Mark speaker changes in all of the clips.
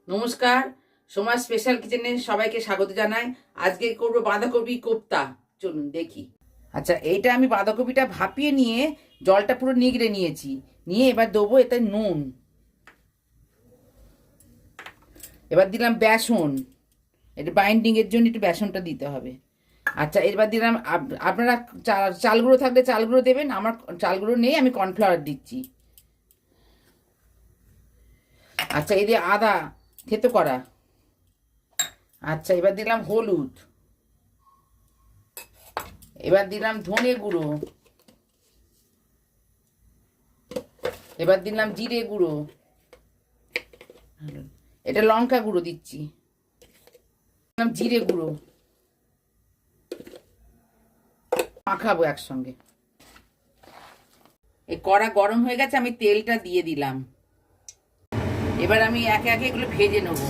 Speaker 1: নমস্কার, সোমা স্পেশাল কিচেনে সবাইকে স্বাগত জানাই। আজকে করব বাঁধাকপি কোপ্তা। চলুন দেখি। আচ্ছা, এইটা আমি বাঁধাকপিটা ভাপিয়ে নিয়ে জলটা পুরো নিগড়ে নিয়েছি। নিয়ে এবার দেবো এতে নুন, এবার দিলাম বেসন। এটা বাইন্ডিং এর জন্য একটু বেসনটা দিতে হবে। আচ্ছা, এবার দিলাম আপনারা চাল গুঁড়ো থাকলে চাল গুঁড়ো দেবেন। আমার চাল গুঁড়ো নেই, আমি কর্নফ্লাওয়ার দিচ্ছি। আচ্ছা, এই দিয়ে আদা থেতো করা। আচ্ছা, এবার দিলাম হলুদ, এবার দিলাম ধনে গুঁড়ো, এবার দিলাম জিরে গুঁড়ো, এটা লঙ্কা গুঁড়ো দিচ্ছি, দিলাম জিরে গুঁড়ো, মাখাবো একসঙ্গে। এই কড়া গরম হয়ে গেছে, আমি তেলটা দিয়ে দিলাম। এবার আমি একে একে এগুলো ভেজে নেবো।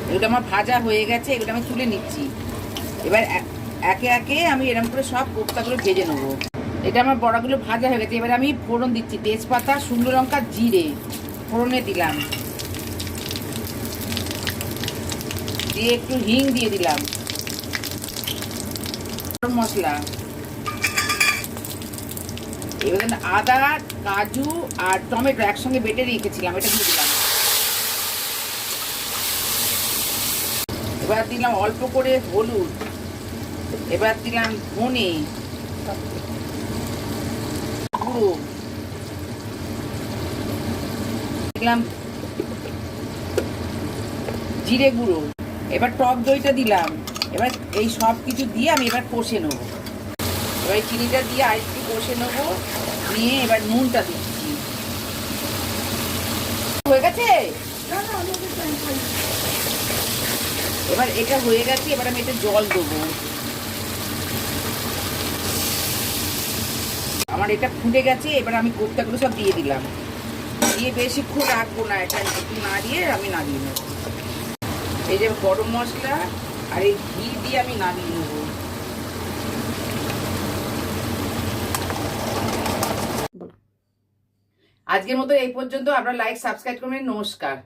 Speaker 1: এগুলো আমার ভাজা হয়ে গেছে, এগুলো আমি তুলে নিচ্ছি। এবার একে একে আমি এরকম করে সব কোপ্তাগুলো ভেজে নেবো। এটা আমার বড়াগুলো ভাজা হয়ে গেছে। এবার আমি ফোড়ন দিচ্ছি, তেজপাতা, শুকনো লঙ্কা, জিরে ফোড়নে দিলাম, দিয়ে একটু হিং দিয়ে দিলাম, গরম মশলা, এবার আদা, কাজু আর টমেটো একসঙ্গে বেটে রেখেছিলাম, এটা দিয়ে দিলাম। এবার দিলাম অল্প করে হলুদ, এবার দিলাম ধনে গুঁড়ো, দিলাম জিরে গুঁড়ো, এবার টক দইটা দিলাম। এবার এই সব কিছু দিয়ে আমি এবার কষে নেবো। এবার চিনিটা দিয়ে আর একটু কষে নেবো, নিয়ে এবার নুনটা দিচ্ছি। হয়ে গেছে, এবার এটা হয়ে গেছে। এবার আমি এটা জল দেবো। আমার এটা ফুটে গেছে, এবার আমি কোপ্তাগুলো সব দিয়ে দিলাম। দিয়ে বেশিক্ষণ রাখবো না, এটা একটু নাড়িয়ে আমি নামিয়ে নেবো। এই যে গরম মশলা আর এই ঘি দিয়ে আমি নামিয়ে নেবো। আজকের মতো এই পর্যন্ত। আপনারা লাইক সাবস্ক্রাইব করবেন। নমস্কার।